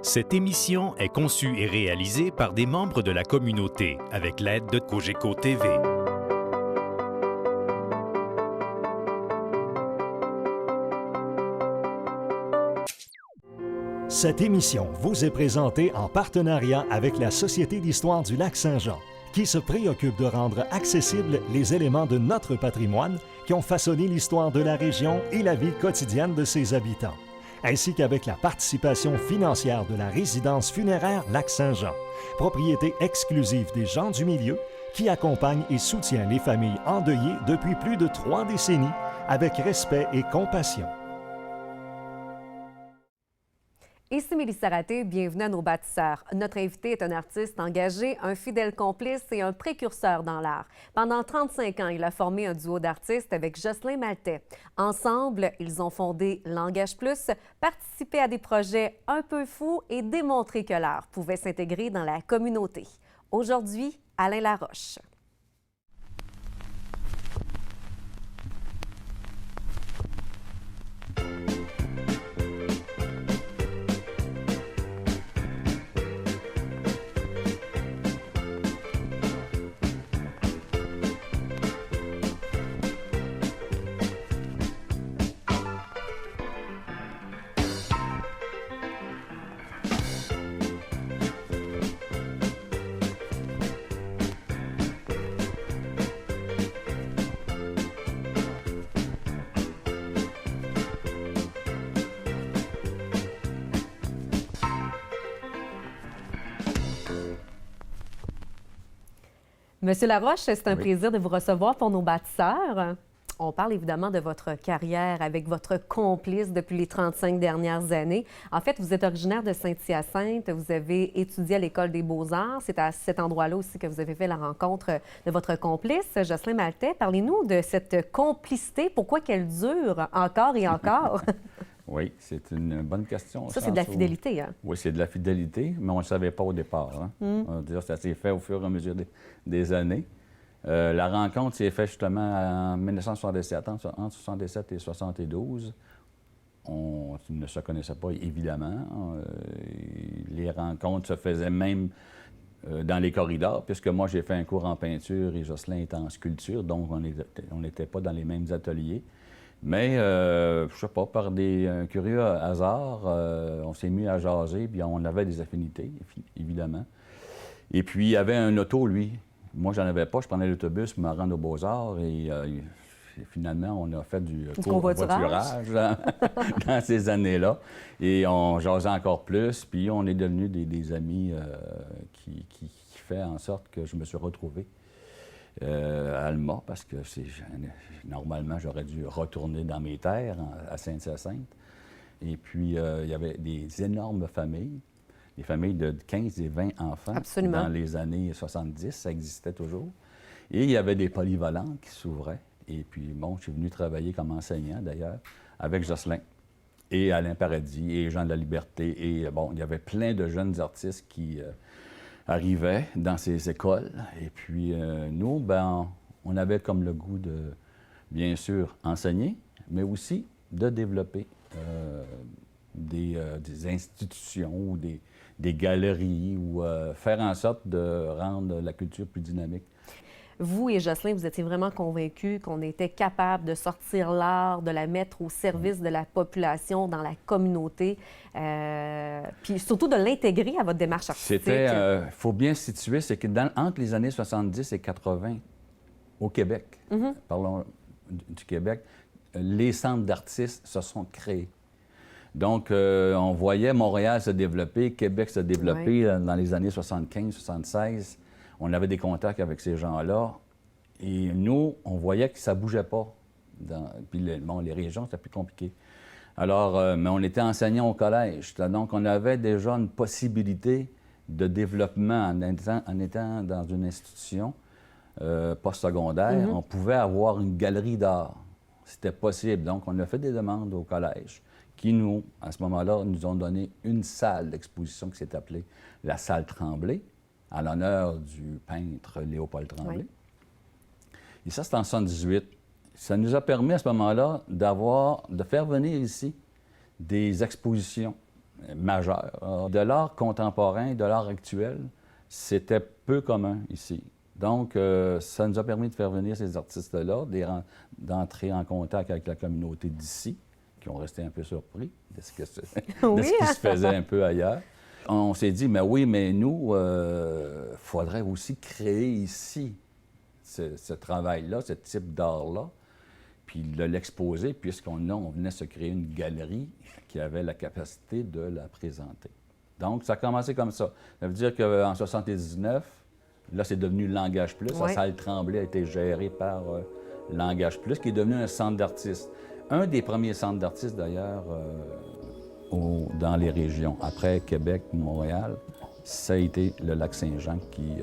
Cette émission est conçue et réalisée par des membres de la communauté avec l'aide de Cogeco TV. Cette émission vous est présentée en partenariat avec la Société d'histoire du Lac-Saint-Jean, qui se préoccupe de rendre accessibles les éléments de notre patrimoine qui ont façonné l'histoire de la région et la vie quotidienne de ses habitants, ainsi qu'avec la participation financière de la résidence funéraire Lac-Saint-Jean, propriété exclusive des gens du milieu, qui accompagne et soutient les familles endeuillées depuis plus de 3 décennies avec respect et compassion. Ici Mélissa Raté, bienvenue à nos bâtisseurs. Notre invité est un artiste engagé, un fidèle complice et un précurseur dans l'art. Pendant 35 ans, il a formé un duo d'artistes avec Jocelyn Maltais. Ensemble, ils ont fondé Langage Plus, participé à des projets un peu fous et démontré que l'art pouvait s'intégrer dans la communauté. Aujourd'hui, Alain Laroche. Monsieur Laroche, c'est un plaisir de vous recevoir pour nos bâtisseurs. On parle évidemment de votre carrière avec votre complice depuis les 35 dernières années. En fait, vous êtes originaire de Saint-Hyacinthe, vous avez étudié à l'École des beaux-arts. C'est à cet endroit-là aussi que vous avez fait la rencontre de votre complice, Jocelyn Maltais. Parlez-nous de cette complicité, pourquoi qu'elle dure encore et encore? Oui, c'est une bonne question. Ça, c'est de la fidélité, hein? Oui, c'est de la fidélité, mais on ne le savait pas au départ. Hein? On va dire, ça s'est fait au fur et à mesure des années. La rencontre s'est faite justement en 1977, entre 1977 et 1972. On ne se connaissait pas, évidemment. Les rencontres se faisaient même dans les corridors, puisque moi, j'ai fait un cours en peinture et Jocelyn est en sculpture, donc on n'était pas dans les mêmes ateliers. Mais, je ne sais pas, par un curieux hasard, on s'est mis à jaser, puis on avait des affinités, évidemment. Et puis, il y avait un auto, lui. Moi, j'en avais pas. Je prenais l'autobus pour me rendre aux Beaux-Arts. Et finalement, on a fait du covoiturage dans ces années-là. Et on jasait encore plus. Puis, on est devenus des amis qui fait en sorte que je me suis retrouvé à Alma, parce que normalement, j'aurais dû retourner dans mes terres à Saint-Hyacinthe. Et puis, il y avait des énormes familles, des familles de 15 et 20 enfants. Absolument. Dans les années 70, ça existait toujours. Et il y avait des polyvalents qui s'ouvraient. Et puis, bon, je suis venu travailler comme enseignant, d'ailleurs, avec Jocelyn et Alain Paradis et Jean de la Liberté. Et bon, il y avait plein de jeunes artistes qui arrivaient dans ces écoles. Et puis, nous, ben, on avait comme le goût de, bien sûr, enseigner, mais aussi de développer des institutions ou des galeries ou faire en sorte de rendre la culture plus dynamique. Vous et Jocelyn, vous étiez vraiment convaincus qu'on était capable de sortir l'art, de la mettre au service de la population, dans la communauté, puis surtout de l'intégrer à votre démarche artistique. Il faut bien se situer, c'est que entre les années 70 et 80, au Québec, parlons du Québec, les centres d'artistes se sont créés. Donc, on voyait Montréal se développer, Québec se développer dans les années 75-76. On avait des contacts avec ces gens-là. Et nous, on voyait que ça ne bougeait pas. Puis, les régions, c'était plus compliqué. Alors, mais on était enseignants au collège. Donc, on avait déjà une possibilité de développement en étant dans une institution postsecondaire. On pouvait avoir une galerie d'art. C'était possible. Donc, on a fait des demandes au collège qui, nous, à ce moment-là, nous ont donné une salle d'exposition qui s'est appelée la salle Tremblay, en l'honneur du peintre Léopold Tremblay. Oui. Et ça, c'était en 1978. Ça nous a permis, à ce moment-là, de faire venir ici des expositions majeur. Alors, de l'art contemporain, de l'art actuel, c'était peu commun ici. Donc, ça nous a permis de faire venir ces artistes-là, d'entrer en contact avec la communauté d'ici, qui ont resté un peu surpris de ce, de ce qui se faisait un peu ailleurs. On s'est dit, mais oui, mais nous, il faudrait aussi créer ici ce travail-là, ce type d'art-là, puis de l'exposer, puisqu'on venait se créer une galerie qui avait la capacité de la présenter. Donc, ça a commencé comme ça. Ça veut dire qu'en 1979, là, c'est devenu Langage Plus. La salle Tremblay a été gérée par Langage Plus, qui est devenu un centre d'artistes. Un des premiers centres d'artistes, d'ailleurs, dans les régions. Après Québec, Montréal, ça a été le Lac-Saint-Jean qui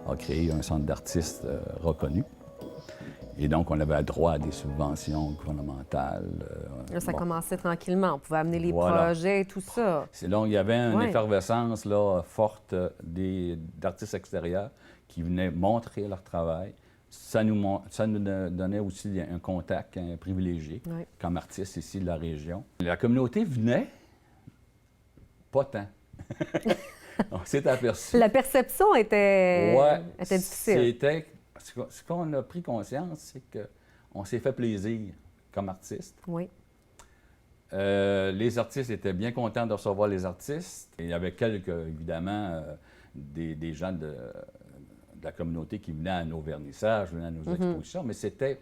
a créé un centre d'artistes reconnu. Et donc, on avait droit à des subventions gouvernementales. Ça commençait tranquillement. On pouvait amener les projets et tout ça. Donc, il y avait une effervescence là, forte d'artistes extérieurs qui venaient montrer leur travail. Ça nous donnait aussi un contact, un privilégié, comme artiste ici de la région. La communauté venait, pas tant. On s'est aperçu. La perception était difficile. Ce qu'on a pris conscience, c'est qu'on s'est fait plaisir comme artiste. Oui. Les artistes étaient bien contents de recevoir les artistes. Et il y avait évidemment, des gens de la communauté qui venaient à nos vernissages, venaient à nos expositions, mais c'était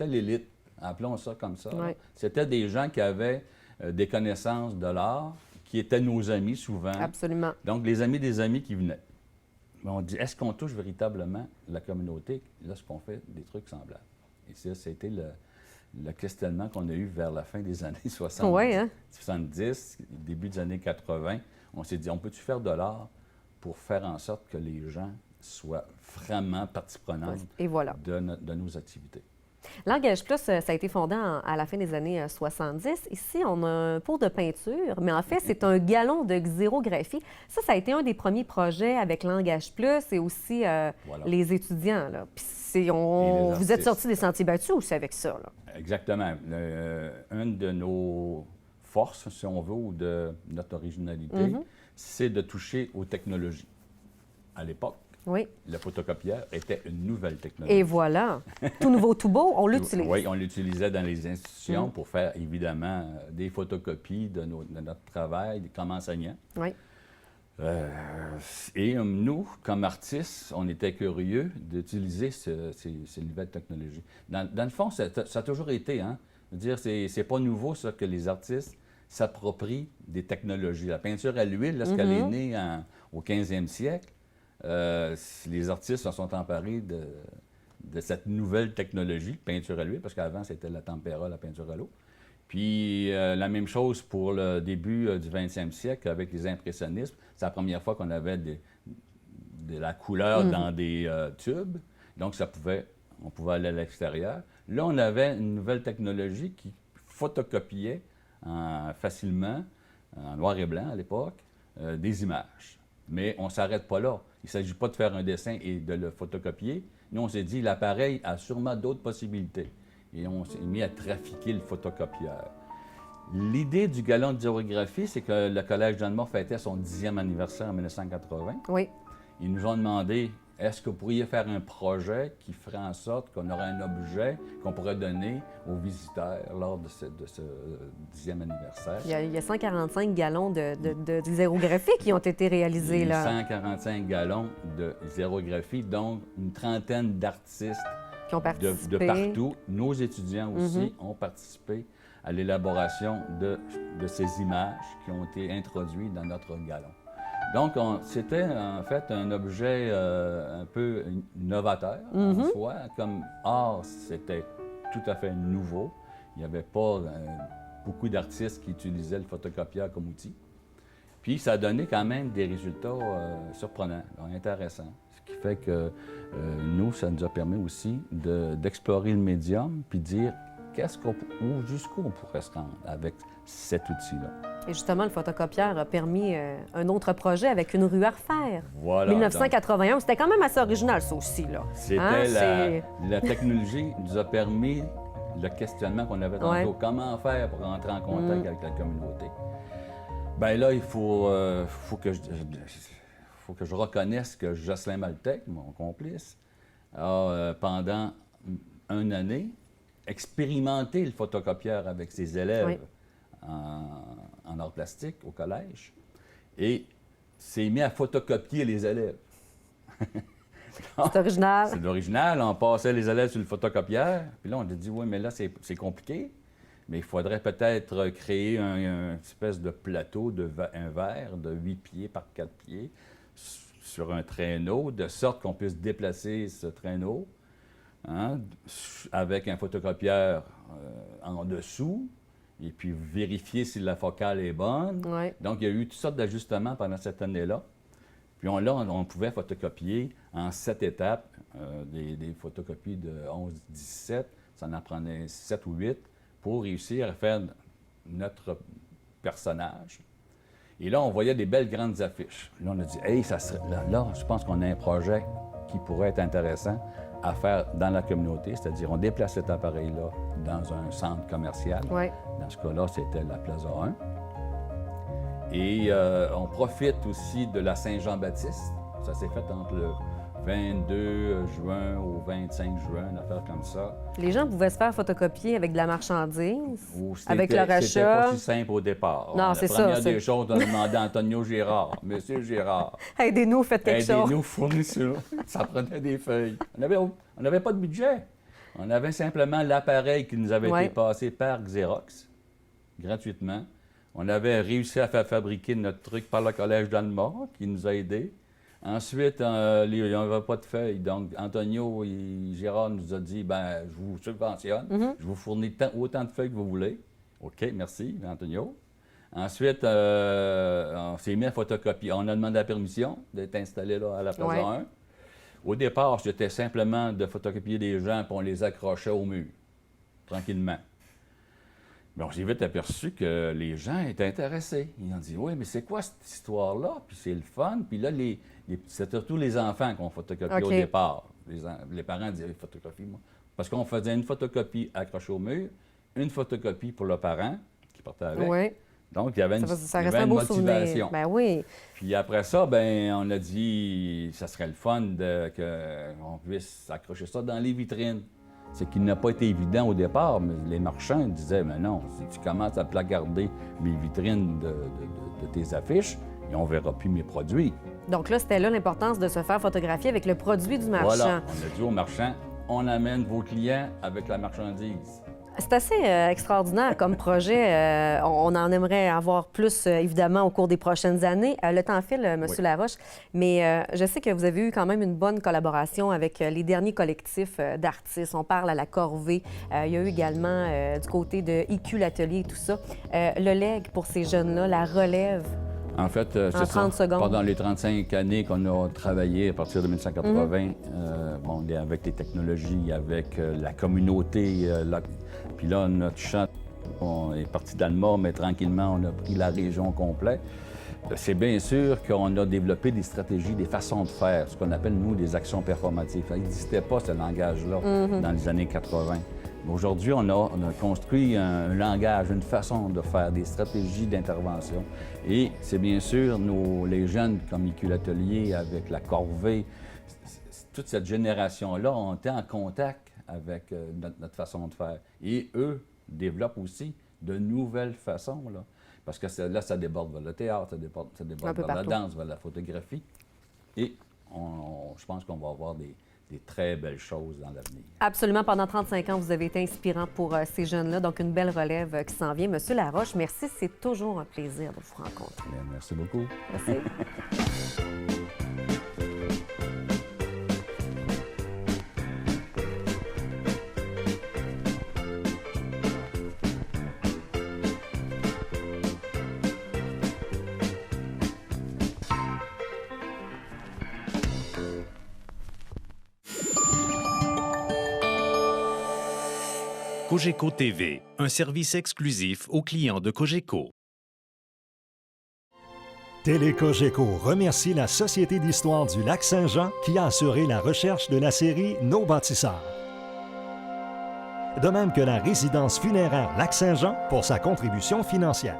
l'élite, appelons ça comme ça. Oui. C'était des gens qui avaient des connaissances de l'art, qui étaient nos amis souvent. Absolument. Donc, les amis des amis qui venaient. On dit, est-ce qu'on touche véritablement la communauté lorsqu'on fait des trucs semblables? Et ça, c'était le questionnement qu'on a eu vers la fin des années 70, 70, début des années 80. On s'est dit, on peut-tu faire de l'art pour faire en sorte que les gens soient vraiment partie prenante de nos activités? Langage Plus, ça a été fondé à la fin des années 70. Ici, on a un pot de peinture, mais en fait, c'est un galon de xérographie. Ça a été un des premiers projets avec Langage Plus et aussi les étudiants. Là. Puis vous êtes sortis des sentiers battus aussi avec ça. Là. Exactement. Une de nos forces, si on veut, ou de notre originalité, c'est de toucher aux technologies. À l'époque, le photocopieur était une nouvelle technologie. Et voilà. Tout nouveau, tout beau, on l'utilise. Oui, on l'utilisait dans les institutions pour faire, évidemment, des photocopies de notre travail comme enseignants. Oui. Et nous, comme artistes, on était curieux d'utiliser ces nouvelles technologies. Dans le fond, ça a toujours été, hein? Je veux dire, c'est pas nouveau, ça, que les artistes s'approprient des technologies. La peinture à l'huile, lorsqu'elle est née au 15e siècle, les artistes se sont emparés de cette nouvelle technologie, peinture à l'huile, parce qu'avant, c'était la tempéra, la peinture à l'eau. Puis la même chose pour le début du 20e siècle avec les impressionnistes. C'est la première fois qu'on avait de la couleur dans des tubes, donc on pouvait aller à l'extérieur. Là, on avait une nouvelle technologie qui photocopiait facilement, en noir et blanc à l'époque, des images. Mais on ne s'arrête pas là. Il ne s'agit pas de faire un dessin et de le photocopier. Nous, on s'est dit, l'appareil a sûrement d'autres possibilités. Et on s'est mis à trafiquer le photocopieur. L'idée du galon de xérographie, c'est que le Collège John Moore fêtait son 10e anniversaire en 1980. Oui. Ils nous ont demandé, est-ce que vous pourriez faire un projet qui ferait en sorte qu'on aurait un objet qu'on pourrait donner aux visiteurs lors de ce 10e anniversaire? Il y a 145 gallons de xérographie qui ont été réalisés. Là. 145 gallons de xérographie, donc une trentaine d'artistes qui ont participé. De partout. Nos étudiants aussi ont participé à l'élaboration de ces images qui ont été introduites dans notre galon. Donc, c'était en fait un objet un peu novateur en soi. Comme art, c'était tout à fait nouveau. Il n'y avait pas beaucoup d'artistes qui utilisaient le photocopieur comme outil. Puis, ça a donné quand même des résultats surprenants, intéressants. Ce qui fait que nous, ça nous a permis aussi d'explorer le médium puis de dire jusqu'où on pourrait se rendre avec cet outil-là. Et justement, le photocopieur a permis un autre projet avec une rue à refaire. Voilà. 1981, donc, c'était quand même assez original, ça aussi, là. C'était la technologie nous a permis le questionnement qu'on avait tantôt. Comment faire pour rentrer en contact avec la communauté? Bien là, il faut que je reconnaisse que Jocelyn Maltec, mon complice, a, pendant une année, expérimenté le photocopieur avec ses élèves en art plastique au collège et s'est mis à photocopier les élèves. C'est original. C'est l'original. On passait les élèves sur le photocopieur. Puis là, on a dit, oui, mais là, c'est compliqué. Mais il faudrait peut-être créer une espèce de plateau, un verre de 8 pieds par 4 pieds sur un traîneau, de sorte qu'on puisse déplacer ce traîneau avec un photocopieur en dessous et puis vérifier si la focale est bonne. Oui. Donc, il y a eu toutes sortes d'ajustements pendant cette année-là. Puis on pouvait photocopier en 7 étapes, des photocopies de 11-17, ça en prenait 7 ou 8 pour réussir à faire notre personnage. Et là, on voyait des belles grandes affiches. Là, on a dit, hey, là, je pense qu'on a un projet qui pourrait être intéressant à faire dans la communauté, c'est-à-dire on déplace cet appareil-là dans un centre commercial. Oui. Dans ce cas-là, c'était la Plaza 1. Et on profite aussi de la Saint-Jean-Baptiste. Ça s'est fait entre le 22 juin au 25 juin, une affaire comme ça. Les gens pouvaient se faire photocopier avec de la marchandise, C'était- avec leur C'était achat. pas si simple au départ. Non, c'est ça, La première c'est- des choses, on a demandé à Antonio Gérard. Monsieur Gérard, Aidez-nous, faites quelque chose. aidez-nous, fournissez-nous. Ça prenait des feuilles. On n'avait pas de budget. On avait simplement l'appareil qui nous avait été passé par Xerox, gratuitement. On avait réussi à faire fabriquer notre truc par le Collège d'Alma, qui nous a aidés. Ensuite, il n'y avait pas de feuilles. Donc, Antonio et Gérard nous a dit, ben, je vous subventionne, je vous fournis autant de feuilles que vous voulez. OK, merci, Antonio. Ensuite, on s'est mis à photocopier. On a demandé la permission d'être installé là, à la Plaza 1. Au départ, c'était simplement de photocopier des gens, puis on les accrochait au mur, tranquillement. Mais on s'est vite aperçu que les gens étaient intéressés. Ils ont dit, oui, mais c'est quoi cette histoire-là? Puis c'est le fun. Puis là, c'est surtout les enfants qu'on photocopiait au départ. Les parents disaient, photocophie, moi. Parce qu'on faisait une photocopie accrochée au mur, une photocopie pour le parent qui partait avec. Oui. Donc, il y avait une, Ça il y reste avait un une beau motivation. souvenir. Ben oui. Puis après ça, ben on a dit, ça serait le fun qu'on puisse accrocher ça dans les vitrines. C'est qu'il n'a pas été évident au départ, mais les marchands disaient, mais non, si tu commences à placarder mes vitrines de tes affiches, et on ne verra plus mes produits. Donc là, c'était là l'importance de se faire photographier avec le produit du marchand. Voilà, on a dit aux marchands, on amène vos clients avec la marchandise. C'est assez extraordinaire comme projet. On en aimerait avoir plus, évidemment, au cours des prochaines années. Le temps file, M. Laroche, mais je sais que vous avez eu quand même une bonne collaboration avec les derniers collectifs d'artistes. On parle à la Corvée. Il y a eu également du côté de IQ l'Atelier et tout ça. Le legs pour ces jeunes-là, la relève. En fait, c'est ça. 30 secondes. Pendant les 35 années qu'on a travaillé à partir de 1980, bon, avec les technologies, avec la communauté, puis là, notre chant, on est parti d'Alma, mais tranquillement, on a pris la région complète. C'est bien sûr qu'on a développé des stratégies, des façons de faire, ce qu'on appelle, nous, des actions performatives. Il n'existait pas ce langage-là dans les années 80. Aujourd'hui, on a construit un langage, une façon de faire, des stratégies d'intervention. Et c'est bien sûr les jeunes comme IQ l'Atelier, avec la Corvée, toute cette génération-là ont été en contact avec notre façon de faire. Et eux développent aussi de nouvelles façons, là. Parce que là, ça déborde vers le théâtre, ça déborde vers la danse, vers la photographie. Et je pense qu'on va avoir des très belles choses dans l'avenir. Absolument. Pendant 35 ans, vous avez été inspirant pour ces jeunes-là. Donc, une belle relève qui s'en vient. Monsieur Laroche, merci. C'est toujours un plaisir de vous rencontrer. Bien, merci beaucoup. Merci. Cogeco TV, un service exclusif aux clients de Cogeco. Télé-Cogeco remercie la Société d'histoire du Lac-Saint-Jean qui a assuré la recherche de la série Nos bâtisseurs. De même que la résidence funéraire Lac-Saint-Jean pour sa contribution financière.